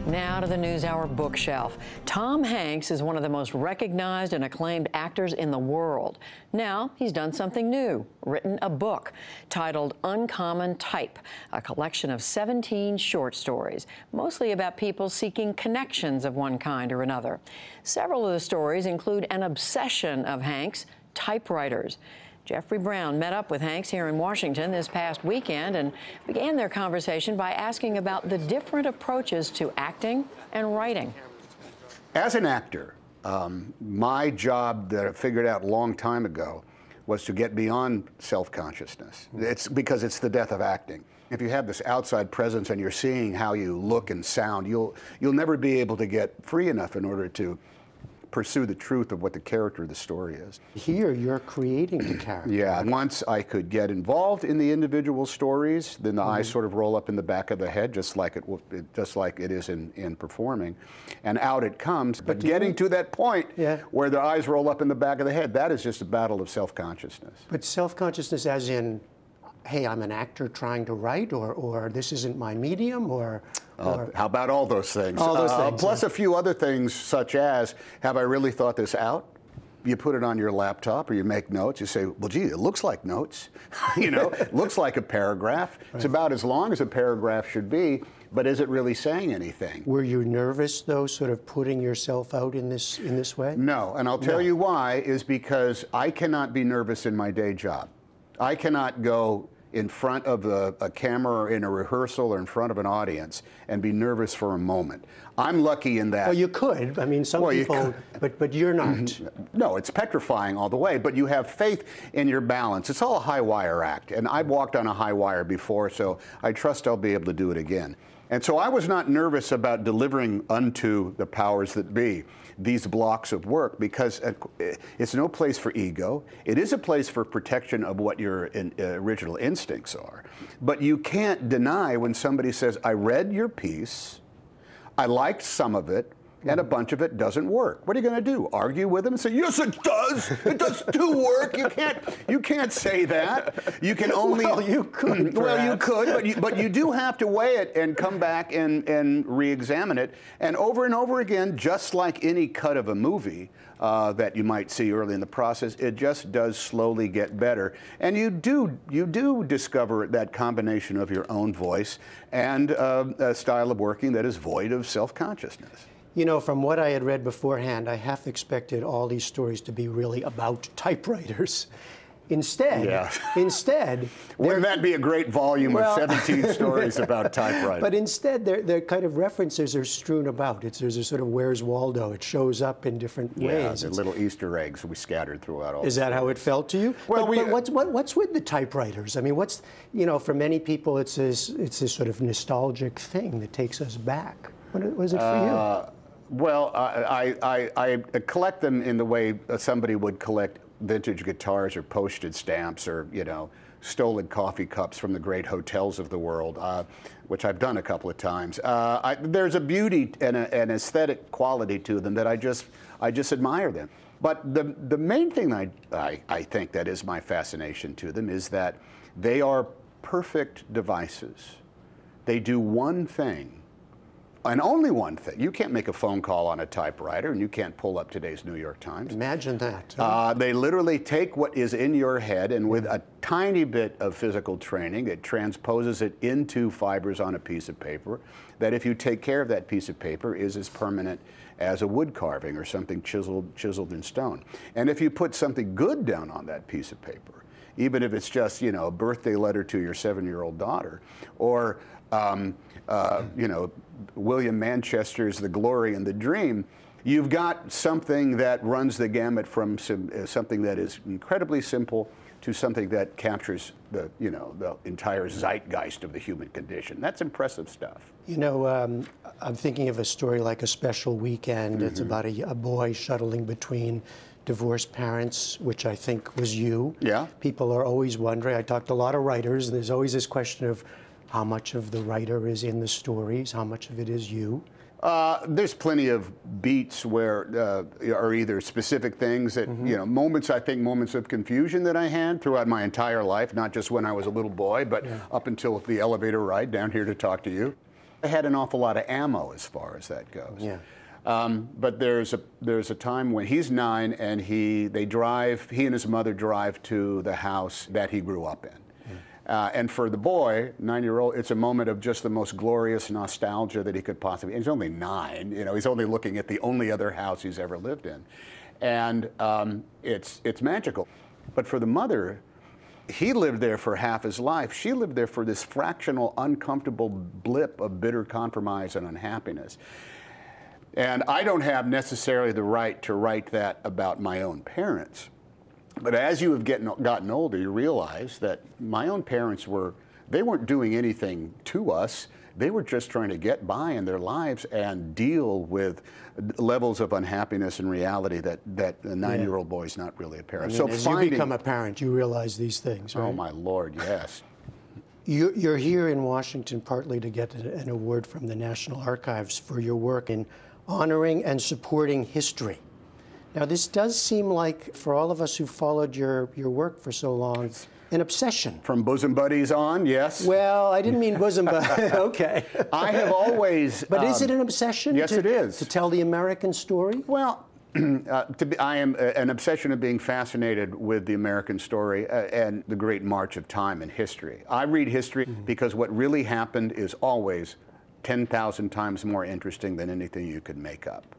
Now to the NewsHour bookshelf. Tom Hanks is one of the most recognized and acclaimed actors in the world. Now he's done something new, written a book titled Uncommon Type, a collection of 17 short stories, mostly about people seeking connections of one kind or another. Several of the stories include an obsession of Hanks, typewriters. Jeffrey Brown met up with Hanks here in Washington this past weekend and began their conversation by asking about the different approaches to acting and writing. As an actor, my job that I figured out a long time ago was to get beyond self-consciousness. It's because it's the death of acting. If you have this outside presence and you're seeing how you look and sound, you'll never be able to get free enough in order to pursue the truth of what the character of the story is. Here, you're creating the character. Yeah, once I could get involved in the individual stories, then the eyes sort of roll up in the back of the head, just like it is in performing, and out it comes. But getting to that point where the eyes roll up in the back of the head, that is just a battle of self-consciousness. But self-consciousness as in, hey, I'm an actor trying to write, or this isn't my medium, or how about all those things? All those things. Plus a few other things, such as, have I really thought this out? You put it on your laptop or you make notes. You say, well, gee, it looks like notes. You know, it looks like a paragraph. Right. It's about as long as a paragraph should be, but is it really saying anything? Were you nervous, though, sort of putting yourself out in this way? No, and I'll tell you why, is because I cannot be nervous in my day job. I cannot go in front of a camera or in a rehearsal or in front of an audience and be nervous for a moment. I'm lucky in that. Well, you could. I mean, some people, but you're not. No, it's petrifying all the way, but you have faith in your balance. It's all a high wire act, and I've walked on a high wire before, so I trust I'll be able to do it again. And so I was not nervous about delivering unto the powers that be these blocks of work, because it's no place for ego. It is a place for protection of what your original instincts are. But you can't deny when somebody says, I read your piece, I liked some of it, and a bunch of it doesn't work. What are you going to do? Argue with them and say, yes, it does. It does do work. You can't say that. You can only. Well, you could. Well, you could, but you do have to weigh it and come back and re-examine it. And over again, just like any cut of a movie that you might see early in the process, it just does slowly get better. And you do discover that combination of your own voice and a style of working that is void of self-consciousness. You know, from what I had read beforehand, I half expected all these stories to be really about typewriters. Instead, wouldn't that be a great volume of 17 stories about typewriters? But instead, their kind of references are strewn about. There's a sort of Where's Waldo? It shows up in different ways. Yeah, little Easter eggs we scattered throughout all. Is that how it felt to you? Well, but what's with the typewriters? I mean, for many people, it's this sort of nostalgic thing that takes us back. What was it for you? Well, I collect them in the way somebody would collect vintage guitars or postage stamps or, stolen coffee cups from the great hotels of the world, which I've done a couple of times. There's a beauty and an aesthetic quality to them that I just admire them. But the main thing I think that is my fascination to them is that they are perfect devices. They do one thing. And only one thing. You can't make a phone call on a typewriter, and you can't pull up today's New York Times. Imagine that. They literally take what is in your head, and with a tiny bit of physical training, it transposes it into fibers on a piece of paper that, if you take care of that piece of paper, is as permanent as a wood carving or something chiseled in stone. And if you put something good down on that piece of paper, even if it's just, a birthday letter to your 7-year-old daughter, or William Manchester's The Glory and the Dream, you've got something that runs the gamut from something that is incredibly simple to something that captures the entire zeitgeist of the human condition. That's impressive stuff. I'm thinking of a story like A Special Weekend. It's about a boy shuttling between divorced parents, which I think was you. Yeah. People are always wondering. I talked to a lot of writers, and there's always this question of how much of the writer is in the stories, how much of it is you? There's plenty of beats where are either specific things that, moments of confusion that I had throughout my entire life, not just when I was a little boy, but up until the elevator ride down here to talk to you. I had an awful lot of ammo as far as that goes. Yeah. But there's a time when he's 9 and he and his mother drive to the house that he grew up in. And for the boy, 9-year-old, it's a moment of just the most glorious nostalgia that he could possibly. He's only 9, you know. He's only looking at the only other house he's ever lived in, and it's magical. But for the mother, he lived there for half his life. She lived there for this fractional, uncomfortable blip of bitter compromise and unhappiness. And I don't have necessarily the right to write that about my own parents. But as you have gotten older, you realize that my own parents weren't doing anything to us. They were just trying to get by in their lives and deal with levels of unhappiness and reality that a 9-year-old boy is not really a parent. I mean, as you become a parent, you realize these things, right? Oh, my Lord, yes. You're here in Washington partly to get an award from the National Archives for your work in honoring and supporting history. Now, this does seem like, for all of us who followed your work for so long, an obsession. From bosom buddies on, yes. Well, I didn't mean bosom buddies. Okay. I have always... But is it an obsession? Yes, it is. To tell the American story? Well, I am an obsession of being fascinated with the American story and the great march of time in history. I read history because what really happened is always 10,000 times more interesting than anything you could make up.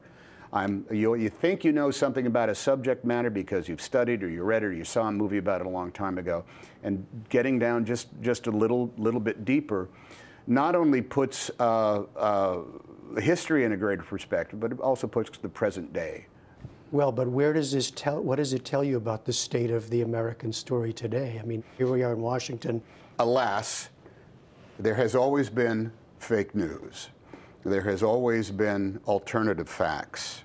You think you know something about a subject matter because you've studied or you read it or you saw a movie about it a long time ago, and getting down just a little bit deeper not only puts history in a greater perspective, but it also puts the present day. Well, but what does it tell you about the state of the American story today? I mean, here we are in Washington. Alas, there has always been fake news. There has always been alternative facts.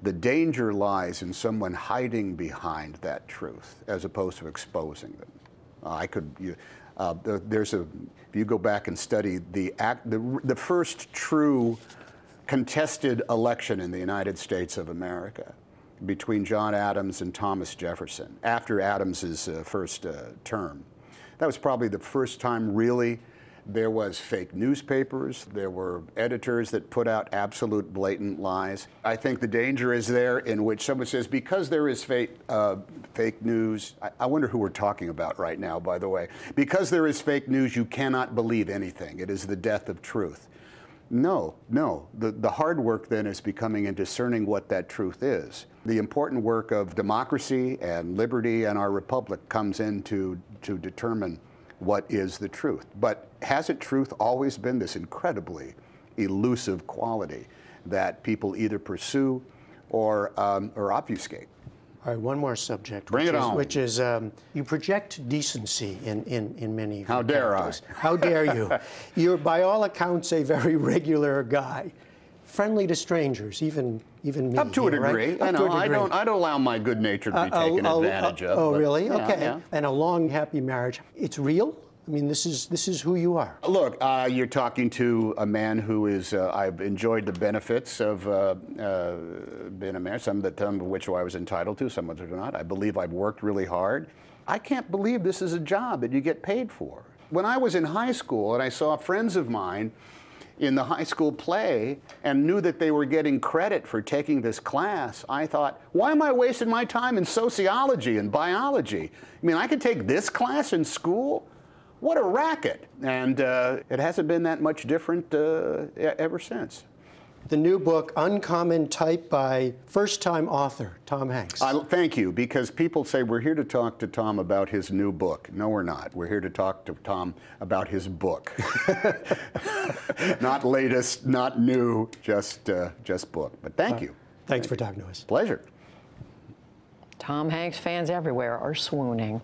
The danger lies in someone hiding behind that truth as opposed to exposing them. If you go back and study the first true contested election in the United States of America between John Adams and Thomas Jefferson, after Adams's first term, that was probably the first time really there was fake newspapers. There were editors that put out absolute blatant lies. I think the danger is there in which someone says, because there is fake news, I wonder who we're talking about right now, by the way. Because there is fake news, you cannot believe anything. It is the death of truth. No. The hard work then is becoming and discerning what that truth is. The important work of democracy and liberty and our republic comes in to determine what is the truth. But hasn't truth always been this incredibly elusive quality that people either pursue or obfuscate? All right, one more subject. Bring it on. Which is, you project decency in many of your How dare characters. How dare you? You're, by all accounts, a very regular guy. Friendly to strangers, even me. Up to a degree. Right? I don't allow my good nature to be taken advantage of. Oh, really? Yeah, okay. yeah. And a long, happy marriage. It's real? I mean, this is who you are. Look, you're talking to a man who is, I've enjoyed the benefits of being a man, some of which I was entitled to, some of which are not. I believe I've worked really hard. I can't believe this is a job that you get paid for. When I was in high school and I saw friends of mine in the high school play and knew that they were getting credit for taking this class, I thought, why am I wasting my time in sociology and biology? I mean, I could take this class in school? What a racket. And it hasn't been that much different ever since. The new book, Uncommon Type, by first-time author Tom Hanks. Thank you, because people say we're here to talk to Tom about his new book. No, we're not. We're here to talk to Tom about his book. Not latest, not new, just book. But thank you. Thanks for talking to us. Pleasure. Tom Hanks fans everywhere are swooning.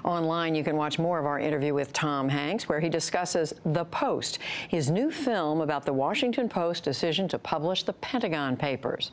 Online, you can watch more of our interview with Tom Hanks, where he discusses The Post, his new film about the Washington Post's decision to publish the Pentagon Papers.